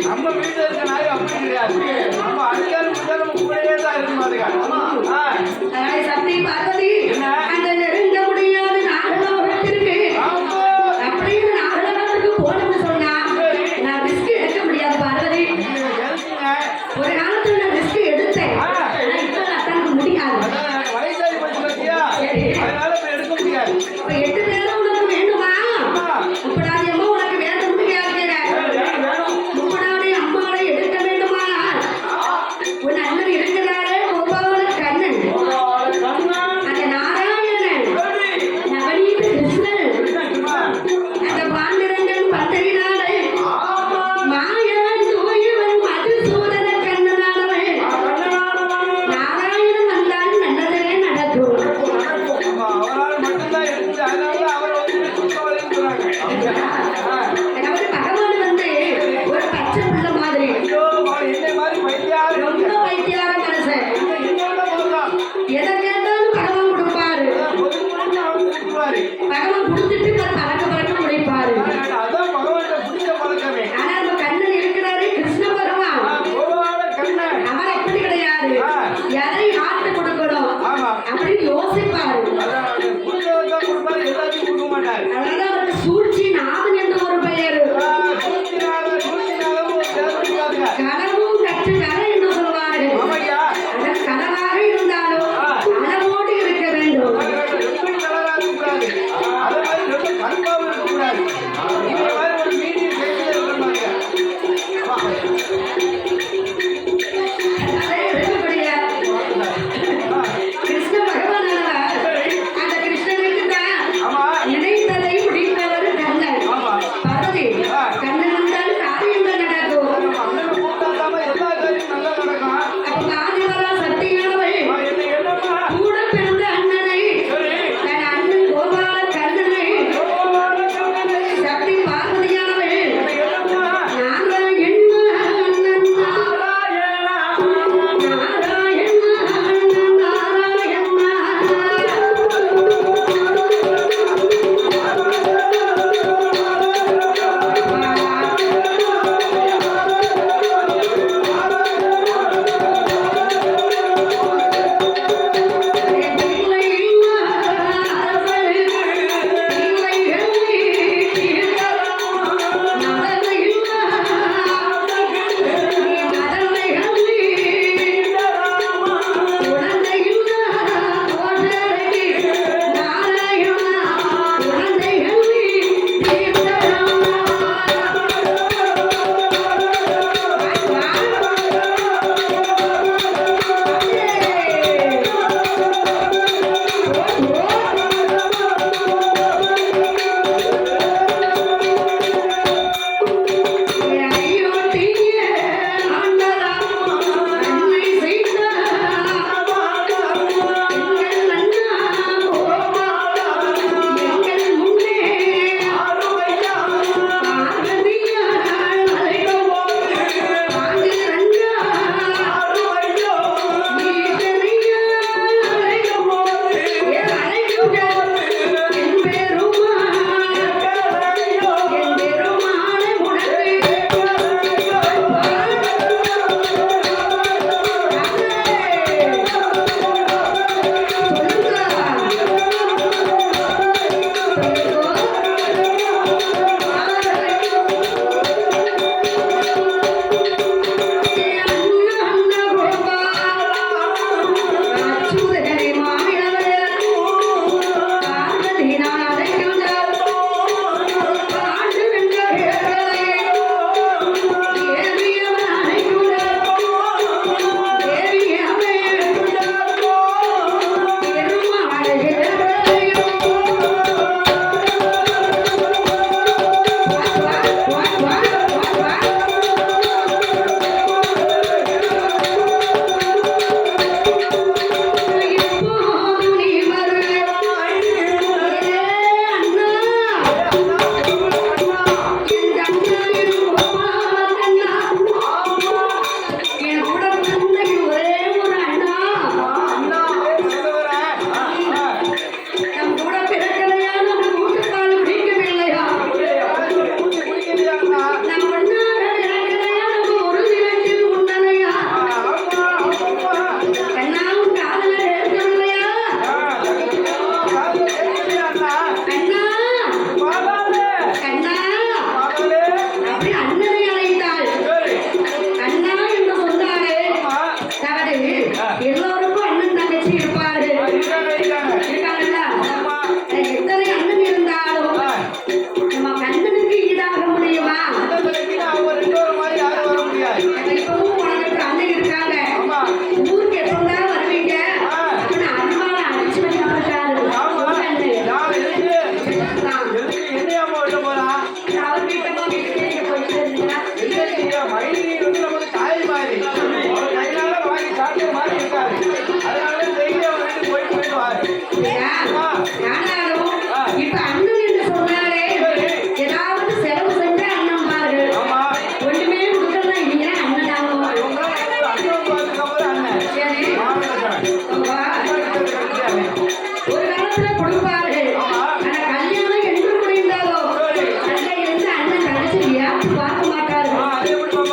நம்ம வீட்டுல இருக்க நாய் அப்படி கிடையாது. நம்ம அடிக்காரு முடிஞ்சா நம்ம கூடயே தான் இருக்கும். அதுக்கு சக்தி பார்வதி அந்த நெருங்க முடியாது நாகலோகத்திற்கு அப்படின்னு நாகலோகத்துக்கு போகணும்னு சொன்னா நான் ரிஸ்க் எடுக்க முடியாது பார்வதி. ஒரு காலத்துல நான் ரிஸ்க் எடுத்தேன். இப்ப தனக்கு முடியாது. வயசாகி போச்சு பத்தியா, அதனால இப்ப எடுக்க முடியாது. 8 பேரும் உனக்கு வேண்டுமா? முப்படாதி அம்மா உனக்கு வேண்டும் கேட்கிறேன். முப்படாதி அம்மாவை எடுக்க வேண்டுமா? உன் அண்ணன் இருக்கிறாரே கோபாவனுக்கு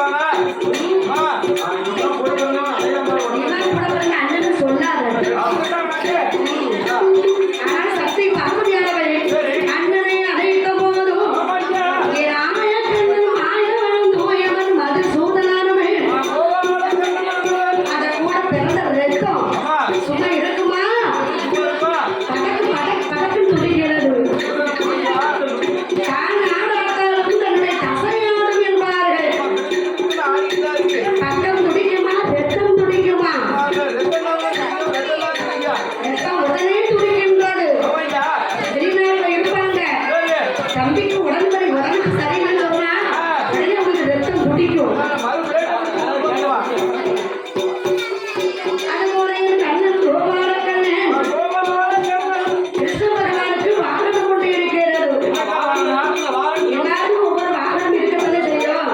இருப்பாங்க. இதெல்லாம் போயிட்டு வந்தோம், அதே மாதிரி ஒண்ணு. நீலாம் கூட பிறந்த அண்ணன்னு சொல்லாத. அப்படிதான் நானே. ஆனால் சக்தி பார்வதியானவள் அண்ணனை அழைத்த போதும் ஆமாய்யா. ராமயக்கண்ணன் மாயவனும் தூயவன் மதுசூதனானவன் அத கூட பிறந்த ரத்தம் ஆமா. சும்மா இருக்குமா? இருப்பா. படக்கு படக்கு படக்குன்னு துடிக்கிறது. தான் ஆடாட்டாலும் தன்னுடைய தசையாடும் என்பார்கள். ஆடிதான் இருக்கு. பக்கம் துடிக்குமா? ரத்தம் துடிக்குமா? வெள்ளலாம் ஐயா. ரத்தம் உடனே துடிக்கின்றது. ஆமாய்யா. வெளிநாட்டுல இருப்பாங்க. சரி. தம்பிக்கு உடம்புக்கு சரின்னு சொன்னா உடனே உங்களுக்கு ரத்தம் துடிக்கும். அதுபோல என் கண்ணன் கோபாலக்கண்ணன் கிருஷ்ண பகவானுக்கு வாகனம் கொண்டு இருக்கிறது. எல்லாருக்கும் ஒவ்வொரு வாகனம் இருக்கவில்லை செய்யும்.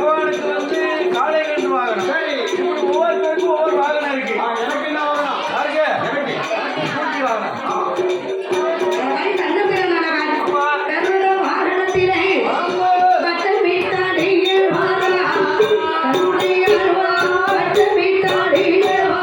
கருட வாகனம். ஒவ்வொருத்தருக்கும் ஒவ்வொரு வாகனம் இருக்கு. எனக்கு என்ன வாகனம்? யாருக்கு? ஸ்கூட்டி வாகனம். அவன் கண்ணபிரானவன் கருட வாகனத்திலே பட்டம் வீட்டாடியே வாரா. கருணையால் வா, பட்டம் வீட்டாடியே வா.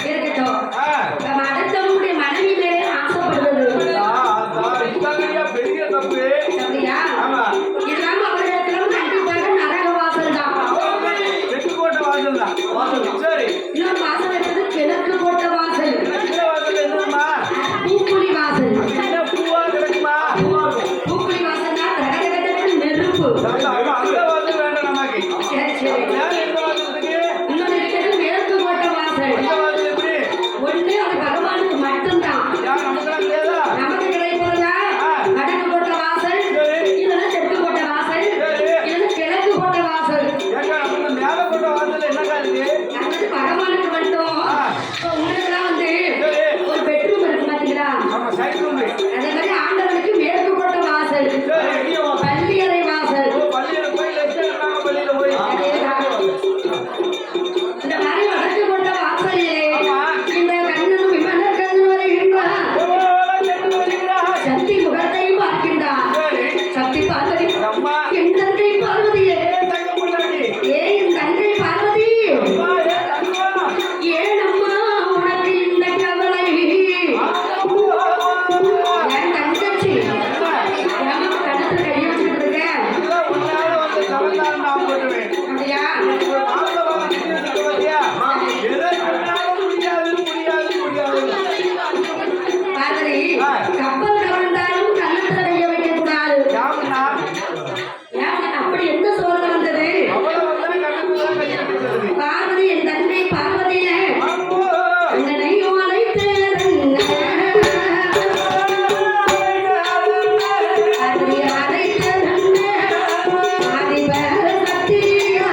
இருக்கட்டும். நம்ம அடுத்தவங்களுடைய மனைவி மேலே ஆசைப்படுவது பெரிய தப்பு. அப்படியா? இல்லாம அவர்களிடத்திலும் கண்டிப்பாக அப்படி என்ன சோதனை வந்தது? அவ்வளவுதான் கண்ணுக்குதான் கை கட்டித்தது. பார்வதி என் தங்கை பார்வதிய ஆம்போ. அண்ணனையும் அழைத்தேன் பார்வதி அழைத்தேன் அதிபர சத்தியா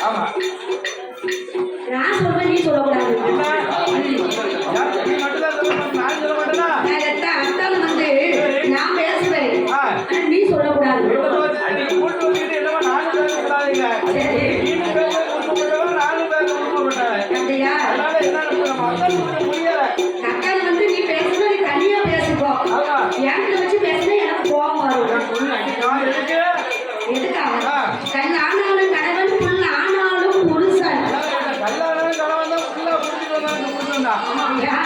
ஆமா. நான் சொல்றேன், நீ சொல்லக்கூடாது. என்ன? நீ மட்டும்தான் சொல்லணும், நான் சொல்ல மாட்டேனா? அத்தான் வந்து நான் பேசுவேன், ஆ. ஆனா நீ சொல்லக்கூடாது. அன்னைக்கு கூட்டு வந்துட்டு என்னமா நானும் பேசக்கூடாதுங்க. சரி. நீனு பேச விருப்பப்பட்டவன், நானும் பேச விருப்பப்பட்டவன். அப்படியா? அதனால என்ன நம்ம அக்கா புரியல. அக்கான்னு வந்து நீ பேசுனா நீ தனியா பேசிக்கோ. ஆமா. என்கிட்ட வச்சு பேசினா எனக்கு கோபம் வரும். நான் எதுக்கு? எதுக்காக? ஆ. கல் ஆனாலும் கணவன், புல் ஆனாலும் புருஷன். கல்யாணம் கணவன் தான் ஃபுல்லா புரிஞ்சுட்டு வந்தாங்க புரிஞ்சுட்டா. அப்படியா?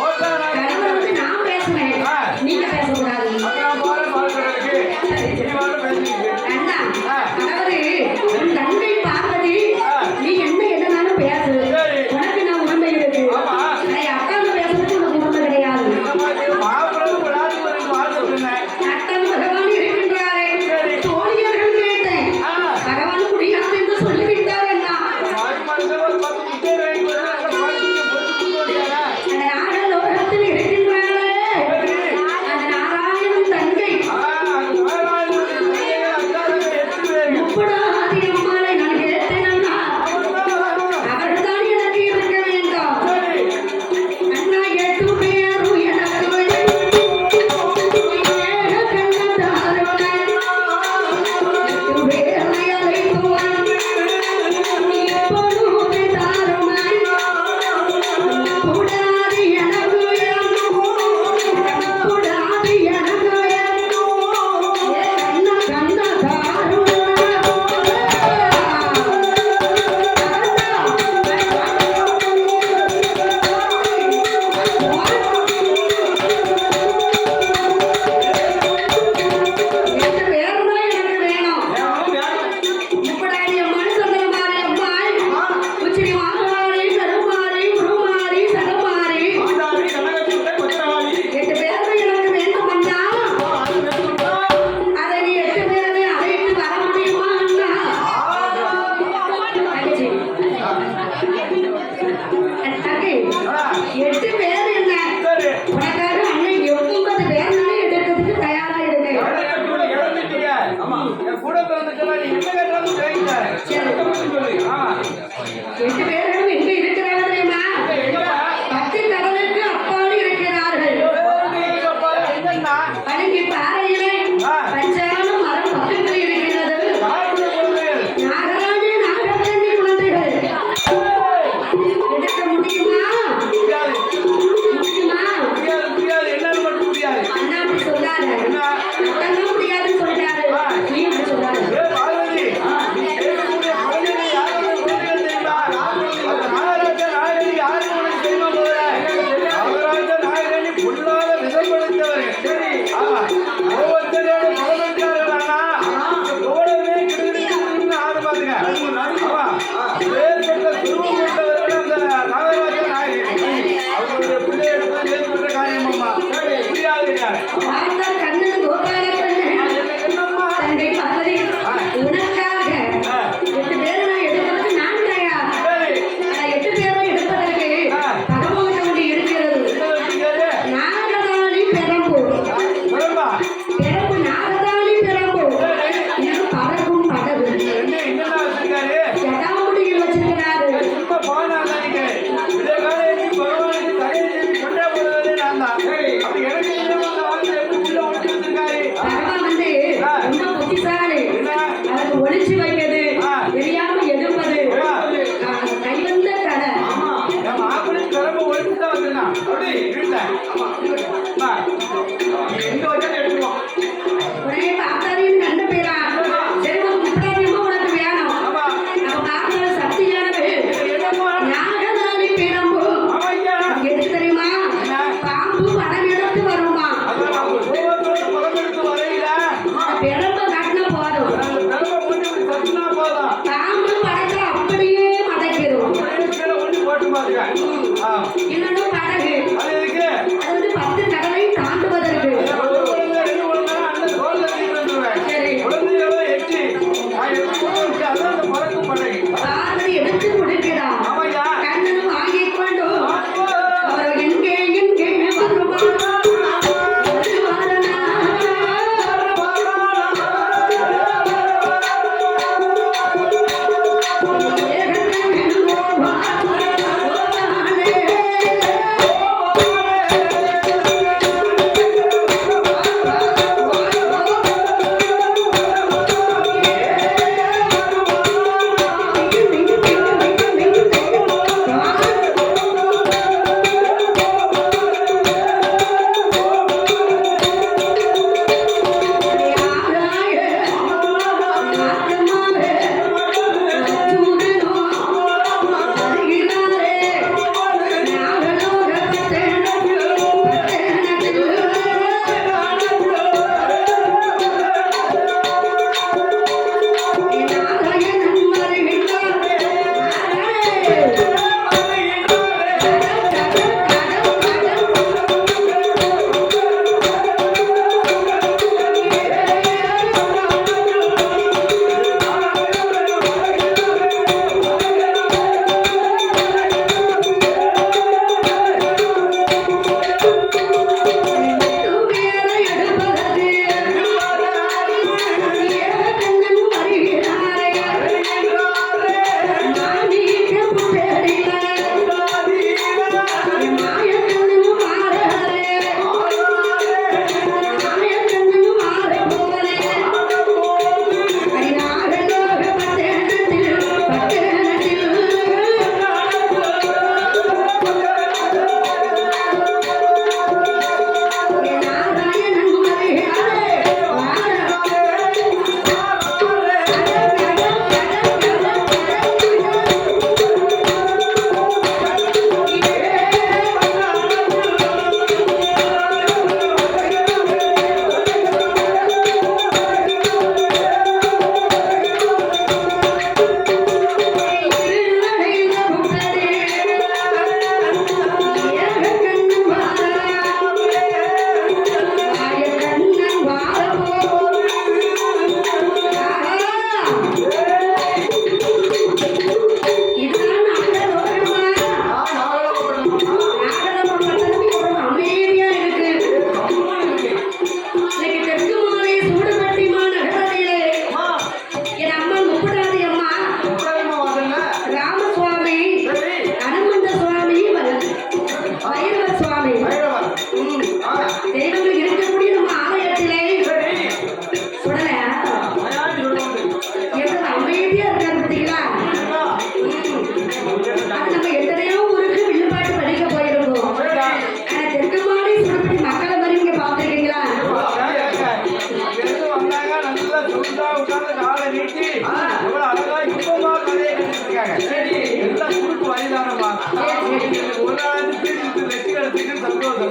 ஓட்டா நான் கணவன் வந்து நான் பேசுவேன், ஆ. நீங்க பேசக்கூடாது. அப்புறம் போறேன் பாக்குறதுக்கு நீ வாட்டு பேசிக்கிட்டு. அண்ணா, ஆ. அதாவது உன் தங்கை பார்வதி, ஆ. நீ என்னனாலும் பேசு, சரி. உனக்கு நான் உரிமை இருக்கு. ஆமா. நான் அக்கான்னு பேசுறதுக்கு உனக்கு உரிமை கிடையாது. இந்த மாதிரி மாப்பிள்ளை விளையாட்டு ஒரு வாழ்க்கை சொன்னேன். அத்தன் பகவான் இருக்கின்றாரே, சரி. தோழியர்கள் கேட்டேன், ஆ. பகவான் முடியாது என்று சொல்லிவிட்டார் அண்ணா. மாறி மாறிதான் ஒரு 10 முட்டை வாங்கி கொடுத்து அந்த குழந்தைக்கு பொறுத்து கொடுத்து வந்தாரா? அந்த நாடக லோகத்தில் கேட்க முடியுமா முடியாது முடியுமா முடியாது முடியாது என்னன்னு மட்டும் முடியாது அண்ணா அப்படி சொல்லாத என்ன அதெல்லாம் முடியாதுன்னு சொல்லிட்டாரு நீ அப்படி சொல்லாத ஏ பார்வதி நீ கேட்கக்கூடிய குழந்தைகள் யாரோட குழந்தைகள் தெரியுமா அந்த நாகராஜ நாயகி யாருக்கு உனக்கு தெரியுமா போதே நாகராஜ நாயகி பொல்லாத விஷம் படைத்தவர் சரி ஒவ்வொருத்தரோட குலமன்றார்கள் அண்ணா எவ்வளவுமே கிடுகிடுன்னு ஆடு பாருங்க ஆமா வேறுபட்ட துருவம் கொண்டவர்கள் அந்த நாகராஜ நாயகி அவங்களுடைய பிள்ளைகளுக்கு ஏற்பட்ட காரியம் அம்மா புரியாதுங்க பார்த்தா கண்ணன் கோபால என்னம்மா தங்கை பார்வதி உனக்காக 8 பேரை நான் எடுப்பதற்கு நான் தயார் சரி 8 பேரும் எடுப்பதற்கு பரமோட்டமுடி இருக்கிறது என்ன வச்சுக்காரு நாகதாளி பெரம்பு சொல்லுமா பெரம்பு நாகதாளி பெரம்பு இது பறக்கும் படகு என்னென்ன வச்சிருக்காரு ஜடாமுடியில் வச்சிருக்கிறாரு சும்மா போனாங்க இதே காலையில் பகவானுக்கு தகை செய்து கொண்டே போடுவதே நான் தான் அப்படி எனக்கு தெரியாம அந்த வார்த்தை எப்படி உள்ள ஒழிச்சு வச்சிருக்காரு பரமா வந்து ரொம்ப புத்திசாலி என்ன அவருக்கு ஒளிச்சு வைக்கிறது தெரியாம எடுப்பது கைவந்த கடை நம்ம ஆப்பிள் கிளம்ப ஒழிச்சு தான் வச்சிருக்கான் அப்படி இருந்தேன் எங்க வச்சாலும் எடுத்துருவோம் உடனே பார்த்தாரின்னு கண்ட பேரா சரி ஒரு முப்பதாயிரமா உனக்கு வேணும் ஆமா நம்ம பார்க்கிற சக்தியானது என்னமோ நாகதாளி பெரம்பு ஆமையா எது தெரியுமா பாம்பு படம் எடுத்து வருமா அதான் நம்ம கோவத்தோட புறமெடுத்து வரையில பெரம்பு காட்டினா போதும் அந்த கிளம்ப ஒண்ணு இப்படி தச்சுனா போதும் பாம்பு படத்தை அப்படியே மடக்கிடும் கீழே ஒண்ணு போட்டு பாருங்க இன்னொன்னு படகு அது எதுக்கு அது வந்து 10 கடலை தாண்டுவதற்கு ஒரு குழந்தை ரெண்டு குழந்தை அந்த தோல்ல தீர்ந்து வந்துருவேன் சரி குழந்தையோட எச்சி நான் எடுத்து அதான் அந்த பறக்கும் படகு பார்வதி எடுத்து கொடுக்கிறார் ஆமையா கண்ணனும் வாங்கிக் கொண்டு அவர் எங்கே வருவாரா? ஏகத்தமிழ் கோபாலே.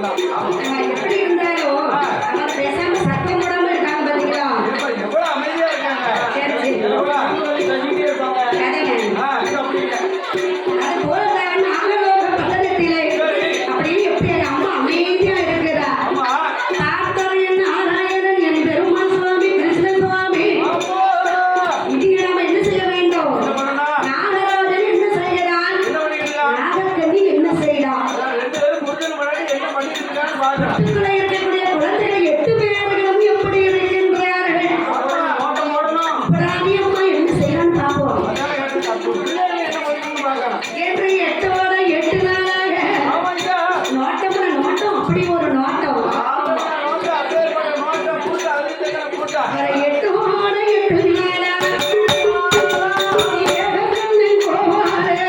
சொல்லலாம். ஆமா. எப்படி இருந்தாலும் அவங்க பேசாம சத்தம் போடாம இருக்காங்க பாத்தீங்களா? ஏப்பா, எவ்வளவு அமைதியா இருக்காங்க. சரி சரி எவ்வளவு அன்புகளை தள்ளிட்டே இருப்பாங்க. கதைங்க. இது அப்படிங்க. அது போலதான் நாகலோக பட்டணத்திலே அப்படியே எப்படி அந்த அம்மா அமைதியா இருக்குதா? ஆமா. பார்த்தவன் நாராயணன் என் பெருமாள் சுவாமி கிருஷ்ண சுவாமி. அப்போ இங்கே நாம என்ன செய்ய வேண்டும்? என்ன பண்ணணும்? நாகராஜன் என்ன செய்கிறான்? என்ன பண்ணிட்டு இருக்கான்? நாகக்கன்னி என்ன செய்கிறான்? அதான் ரெண்டு பேரும் புருஷன் முன்னாடி என்ன பண்ணிட்டு இருக்கான்னு பாக்குறான். வீட்டுக்குள்ளே இருக்கக்கூடிய குழந்தைகள் 8 பேர்களும் எப்படி இருக்கின்றார்கள்? ஆமா, ஓட்டம் ஓடணும். பிராணி அம்மா என்ன செய்யறான்னு பார்ப்போம். அதான் எனக்கு தப்பு. பிள்ளைங்க என்ன பண்ணுன்னு பாக்குறான். என்று 8 நாளாக ஆமாங்க. நோட்டம் அப்படி ஒரு நோட்டம். ஆமா, நோட்டு, அப்பேற்பட்ட நோட்டை போட்டு அழுத்தங்களை போட்டா. 8 நாளாக ஏகக்கண்ணன் கோவாரே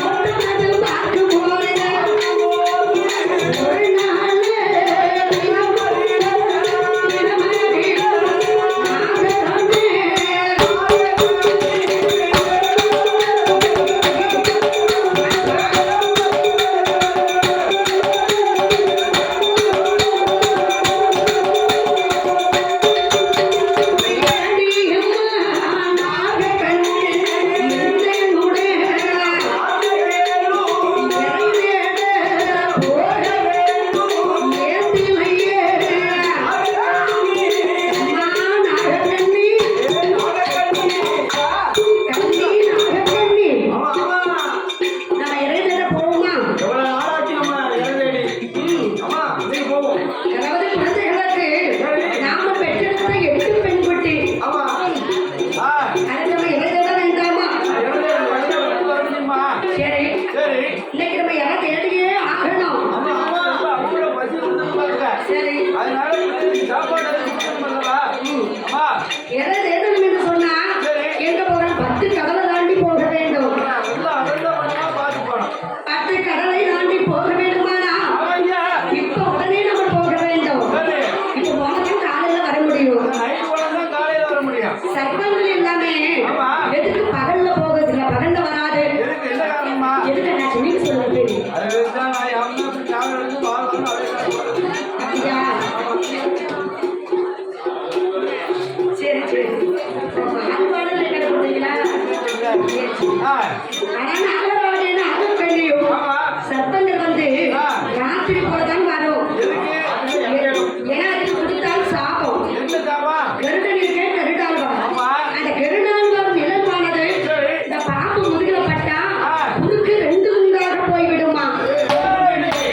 நோட்டமது பார்க்கும் போதே ஒரு நாள் தினமதி நாகக்கண்ணே எவ்வளவு நாளாச்சு நம்ம இறந்தேடி. ஆமா, இன்னைக்கு போவோம். நாம பெற்றெடுத்த 8 பெண் குட்டி ஆமா. ஆ, அது நம்ம இறைவனை வேண்டாமா? இறந்தேடி வழியா வந்து வரணுமா? சரி சரி. இன்னைக்கு நம்ம யாரை தேடியே ஆகணும். ஆமா, ஆமா, இப்ப அவ்வளவு பசி வந்துட்டு பாருங்க. சரி அதனால பிள்ளைங்களுக்கு சாப்பாடு எதுவும் கொடுக்கணும் அல்லவா? ஆமா. எதை தேடணும் என்று சொன்னா சரி. எங்க போறோம்? 10 கடலை தாண்டி போக வேண்டும். நல்லா அடர்ந்த மண்ணா பார்த்து போனோம். 10 கடலை தாண்டி போக வேண்டுமானா ஆமாங்க. இப்ப உடனே நம்ம போக வேண்டும். சரி. இப்ப போனதும் காலையில வர முடியும். நைட் போனா தான் காலையில வர முடியும். சர்ப்பங்கள் எல்லாமே ஆமா. எதுக்கு பகல்ல போகுதுல? பகல்ல வராது. எதுக்கு என்ன காரணமா? எதுக்கு நான் சொல்லி சொல்லுவேன். அது வச்சுதான் நான் யாருன்னா அப்படி காவல் எடுத்து வாழ்க்கணும் அப்படியா? சரி சரி மாறுபாடுல என்ன கொடுத்தீங்களா? ஆ, ஆனா நாகராஜன் நாகக்கண்ணியும் ஆமா. சர்ப்பங்கள் வந்து ஆ. ராத்திரி போலதான் வரும். எதுக்கு? ஏன்னா அதுக்கு கொடுத்தால் சாபம். என்ன சாப்பா? கருடனிற்கே கருடாழ்வார். ஆமா. அந்த கருடாழ்வார் நிலமானது சரி. இந்த பாம்பு முதுகில பட்டா ஆ. முதுக்கு 2 துண்டாக போய்விடுமா? இன்னைக்கு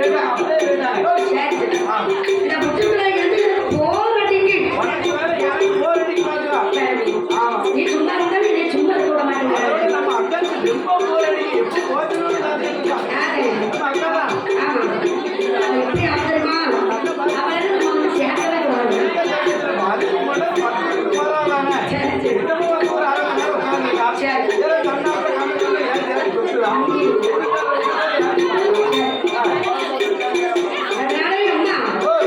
கேட்டாங்க, அப்படியே கேட்டாங்க. ஓ, சரி, சரி. இந்த புற்றுக்குள்ள இருந்து எனக்கு போர் அடிக்கு. உனக்கு வேற எனக்கு போர் அடிக்குமாக்கா? சரி. ஆமா. நீ சும்மா இருந்தா நீ சும்மா இருக்க விட அதோட மாட்டேங்கிற. நம்ம அக்காக்கு ரொம்ப போர் அடிக்கு. எப்படி போச்சுன்னு காத்துக்கிட்டு இருக்கா. யாரு? நம்ம அக்கா தான். ஆமா. அவ எப்படி ஆகுதுமா? அவளை நம்ம வந்து சேர்க்கவே கூடாது. அதுக்கு மட்டும் 10 நிமிஷம் போறாதானே? சரி, சரி. இன்னமும் வந்து ஒரு அரை மணி நேரம் உட்கார்ந்துருக்கா. சரி. ஏதோ கண்ணாப்புல காமிக்கணும்னு ஏன் தேடி சொல்லுறான். அதனால அம்மா,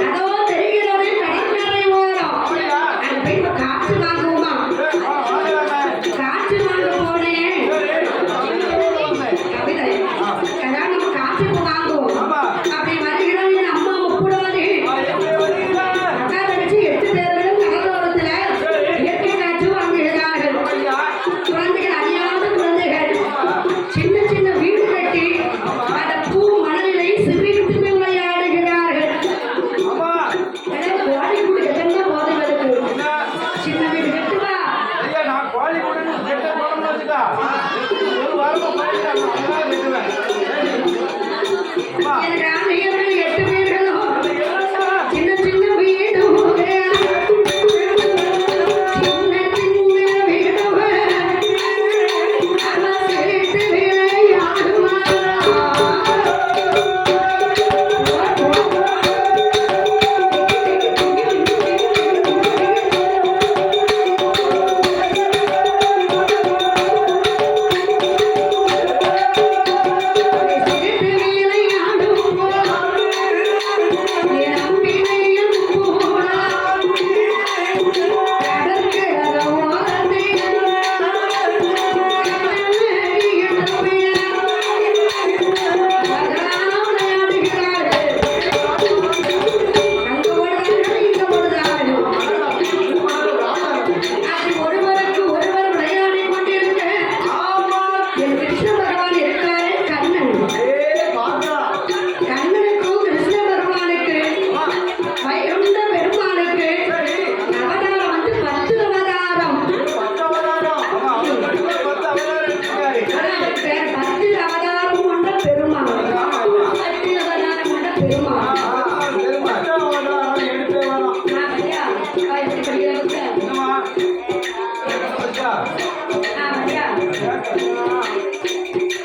அதோ தெரிகிறதே கடற்கரை ஓரம். அப்படியா? அங்க போய் இப்ப காற்று வாங்குவோமா? வாங்கலாமே. காற்று வாங்க போனேன். கவிதை. அதான் நம்ம காற்று இப்ப வாங்குவோம். ஆமா. அப்படி வருகிறோம் என் அம்மா ஒப்புடாது. எப்படி வரீங்களா? அக்கா தங்கச்சி 8 பேர்களும் கடலோரத்துல இயற்கை காற்று வாங்குகிறார்கள். ஐயா. குழந்தைகள் அறியாத குழந்தைகள் சின்ன சின்ன வீடு கட்டி அந்த பூ மணலிலை சிரித்து விளையாடுகிறார்கள். ஆமா. கோழிக்கூடு எதெல்லாம் போதைகளுக்கு என்ன? சின்ன வீடு கட்டுவா. ஐயா, நான் கோழி கூடன்னு கெட்ட குழம்பு வச்சுட்டா. ஒரு வாரமா பண்ணிட்டேன். அதெல்லாம் வெட்டுவேன். அம்மா. எனக்கு ஆணையர்கள் 8 பேர்களும் என்னம்மா? சின்ன சின்ன வீடு சின்ன சின்ன வீடு அவ சிரித்து ஒருவருக்கு ஒருவர் விளையாடிக் கொண்டிருக்க என் கிருஷ்ண பகவான் இருக்காரே கண்ணன். கண்ணனுக்கும் கிருஷ்ண பகவானுக்கு வைகுண்ட பெருமானுக்கு அவதாரம் வந்து 10 அவதாரம். பேர் 10 அவதாரம் கொண்ட பெருமாள். 10 அவதாரம் கொண்ட பெருமாள். நான் ஐயா, இப்படி படிக்கிறவங்க. ஐயா,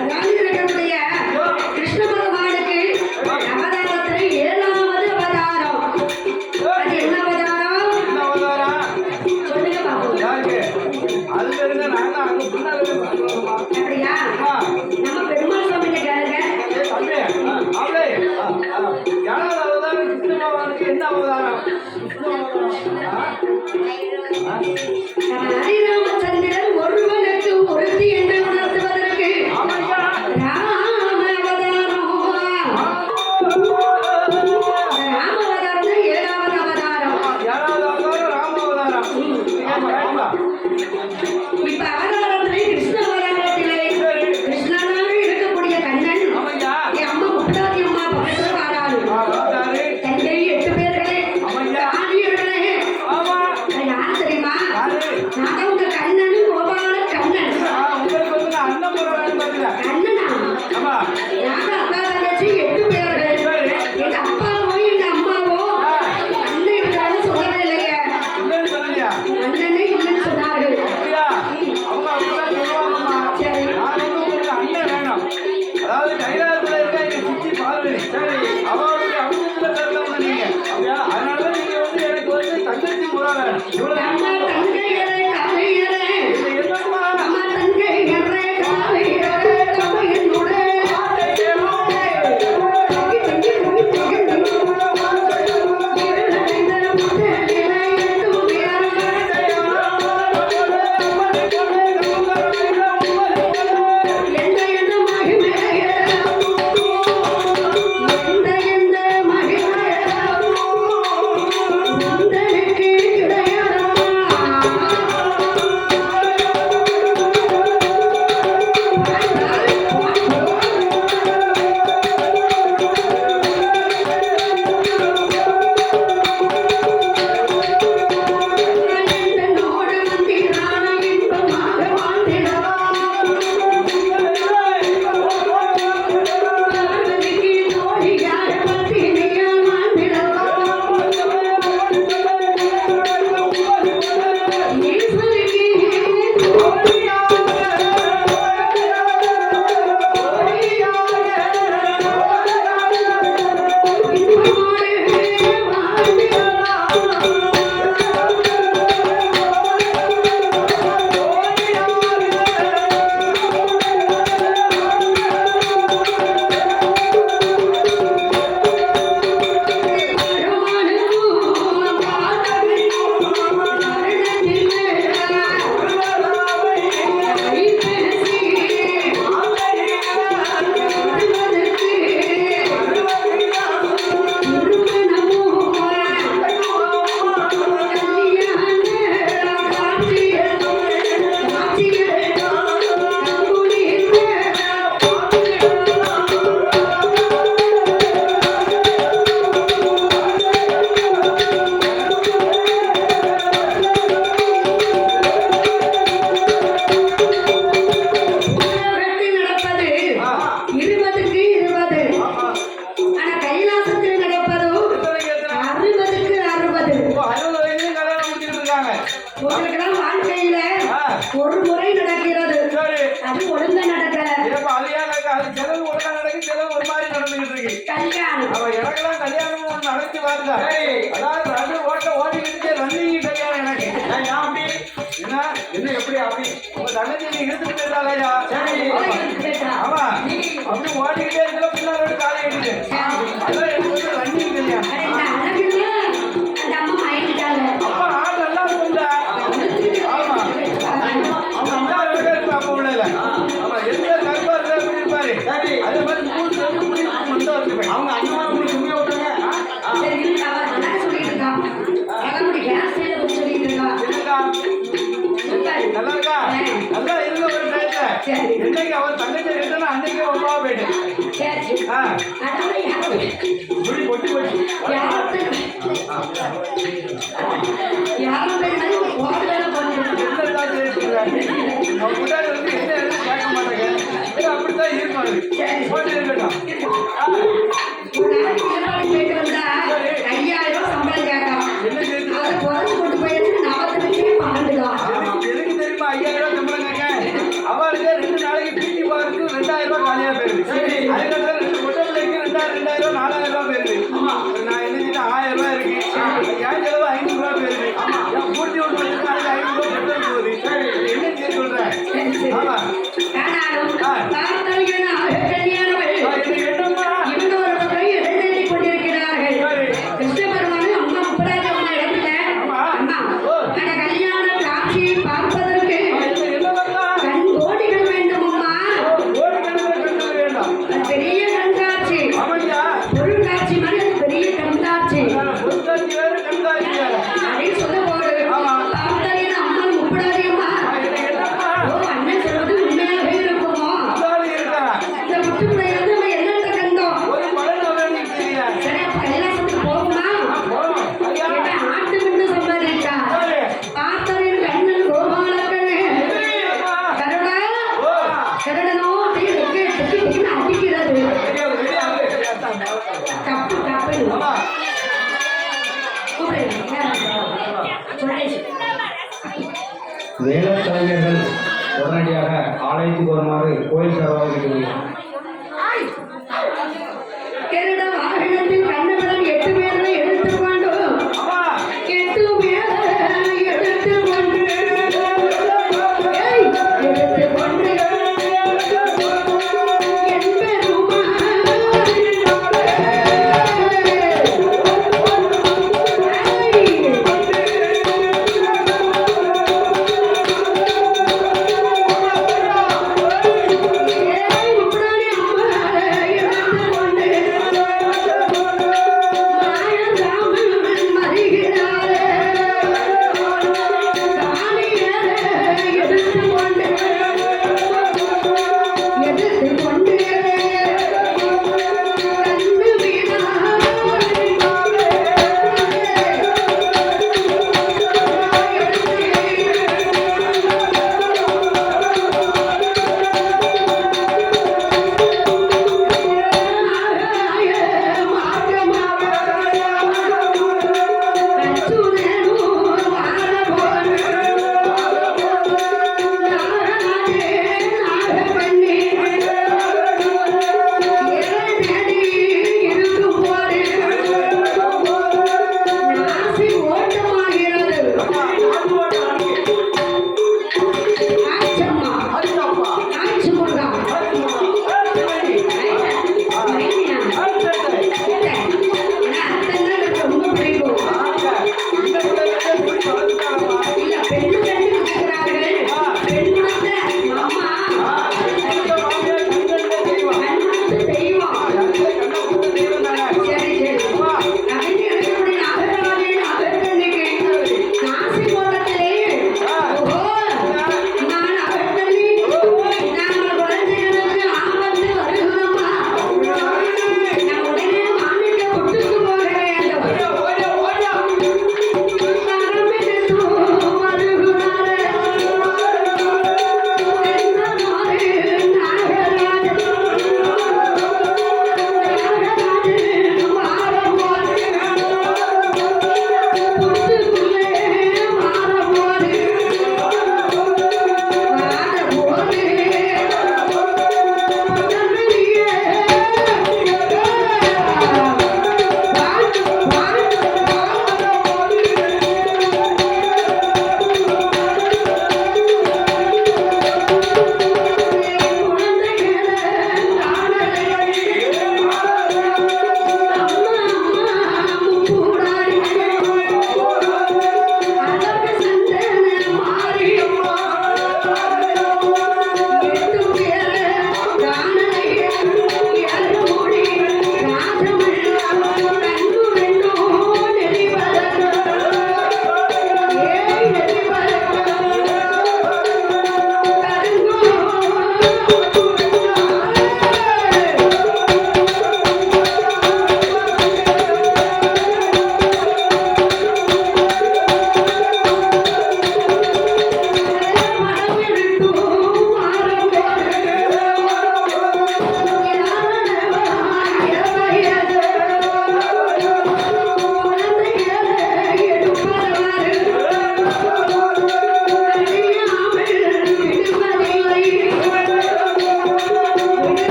அதாவது இருக்கக்கூடிய கிருஷ்ண பகவானுக்கு அவதாரத்துல 7வது அவதாரம். அது என்ன அவதாரம்? சொல்லுங்க பாப்போம். அப்படியா? நம்ம பெருமாள் சுவாமிகிட்ட கேளுங்க. என்ன அவதாரம்? நம்ம ஹரிராமச்சந்திரன் ஒருவனுக்கு ஒருத்தி என்று உணர்த்துவதற்கு ஆமையா. ராம அவதாரம். ராம அவதாரம் தான் 7வது அவதாரம். ஏழாவது அவதாரம் ராம அவதாரம். ஆமா. இப்ப அவதாரத்திலே கிருஷ்ண அவதாரத்திலே கிருஷ்ணனாக இருக்கக்கூடிய கண்ணன் ஆமையா. என் அம்மா முப்பதாதி அம்மா பக்கத்துல வாராரு. அவதாரு. தங்கை 8 பேர்களே ஆமையா. ஆதியர்களே. ஆமா. அது யார் தெரியுமா? யாரு? நான் தான் உங்க கண்ணன் கோபால கண்ணன். உங்களுக்கு வந்து அண்ணன் முறை பாருங்க. கண்ணனா? ஆமா. யாரு அக்கா தங்கச்சி 8 பேர்கள். சரி. எங்க அப்பாவோ எங்க அம்மாவோ அண்ணன் இருக்கிறான்னு சொல்லவே இல்லையே. இல்லைன்னு சொல்லுங்க. அண்ணனே இல்லைன்னு சொன்னார்கள். அப்படியா? அவங்க அப்படிதான் சொல்லுவாங்கம்மா. சரி. நான் வந்து உங்களுக்கு அண்ணன் வேணும். அதாவது கைலாசத்துல இருக்க எங்க சித்தி பார்வதி. சரி. அவருடைய அம்மா பிறந்தவங்க நீங்க. அப்படியா? அதனாலதான் நீங்க வந்து எனக்கு வந்து தங்கச்சி முறை வேணும். இவ்வளவு அம்மா தங்கையரே காளையரே. இது என்னம்மா? அம்மா தங்கையரே காளையரே தமிழனுடைய எந்த மகிமையே அவன் எனக்கெல்லாம் கல்யாணம் ஒண்ணு நடத்தி பாருங்க. அதாவது ரெண்டு ஓடிக்கிட்டு ரன்னிங் கல்யாணம் எனக்கு. என்ன என்ன எப்படி அப்படி உங்க தங்கச்சி நீ இழுத்துட்டு போயிட்டாலையா? ஆமா அப்படி ஓடிக்கிட்டே இருக்கல பின்னாடி காலை எடுத்து அதான் எனக்கு வந்து ரன்னிங் கல்யாணம். அப்பா ஆள் நல்லா இருக்கும்டா. ஆமா அவங்க அம்மா இருப்பா அப்ப உள்ள ஆமா எந்த கருப்பா இருந்தா எப்படி இருப்பாரு அதே மாதிரி மூணு மட்டும் வந்துருப்பேன். அவங்க அண்ணா உங்களுக்கு சும்மா விட்டாங்க நல்லா இருக்கா? நல்லா இருந்த ஒரு டைம்ல என்னைக்கு அவன் தங்கச்சி கேட்டா அன்னைக்கு அம்மாவா போயிட்டேன். முடி கொட்டி போச்சு. என்னதான் பேசுறேன் அவன் முன்னாடி வந்து என்ன எதுவும் கேட்க மாட்டேங்க. அப்படித்தான் இருப்பாரு. போட்டு இருக்கட்டும். என்ன கேட்டு எதுக்கு தெரியுமா 5000 ரூபாய் சம்பளம் கேட்க? அவளுக்கு 2 நாளைக்கு பிடி பார்க்கு 2000 ரூபாய் காலியா போயிருது. அதுக்கப்புறம் 2 பொட்டை பிள்ளைக்கு 2000 ரூபாய் 4000 ரூபாய் போயிருது. நான் என்ன செஞ்சேன் 1000 ரூபாய் இருக்கு. என் செலவு 500 ரூபாய் போயிருது. என் பூர்த்தி ஒன்று வச்சிருக்கேன் அதுக்கு 500 ரூபாய் பெட்ரோல் போகுது. என்ன செய்ய சொல்றேன்? ஆமா என்னம்மா வேலைக்கலைஞர்கள் உடனடியாக ஆலயத்துக்கு வருமாறு கோயில் சார்பாக கேட்டுக்கொள்கிறோம். முப்படாடி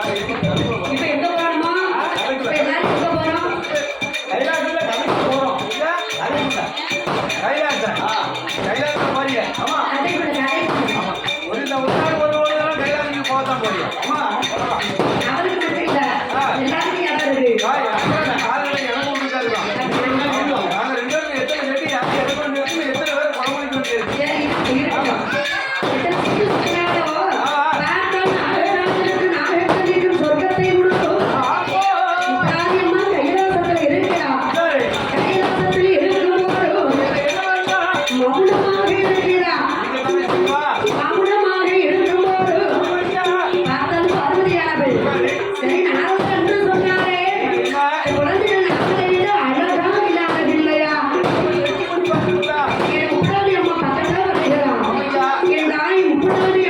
இப்ப எங்க போறோமா? இப்ப எல்லாரும் எங்க போறோம்? கைலாசத்துல கதைக்கு போறோம். இல்ல, கதைக்கு. கைலாசம். கைலாசம் போறீங்க. ஆமா. கதைக்குள்ள கதைக்குள்ள. ஒரு இந்த உத்தாடு ஒரு நாள் கைலாசத்துக்கு போகத்தான் போறீங்க. ஆமா. அவருக்கு மட்டும் இல்ல, எல்லாருக்கும் யாரும் இருக்கு. காலையில எனக்கு கொடுக்காதுதான். நாங்க ரெண்டு பேரும் எத்தனை செட்டி யாரும் எனக்கு ஒன்று இருக்குன்னு எத்தனை பேர் பழமொழிக்கு வந்து இருக்கு. சரி, இருக்கட்டும். எத்தனை சிக்கல் சொன்னாலும், பார்த்தால் நாகராஜனுக்கு நாகேஸ்வரிக்கும் சொர்க்கத்தை கொடுக்கும். காரியமா கைலாசத்தில் இருக்கிறார். சரி. கைலாசத்தில் இருக்கும்போது மௌனமாக இருக்கிறார். நீங்க தானே சிவா? மௌனமாக இருக்கும்போது பார்த்தால் பார்வதியானவள். சரி, நாரதர் என்று சொன்னாரே, குழந்தைகள் நாங்களை விட அழகா இல்லாமல் இல்லையா? என் முன்னாடி அம்மா பக்கத்துல வருகிறான். என் தாய் முன்னாடி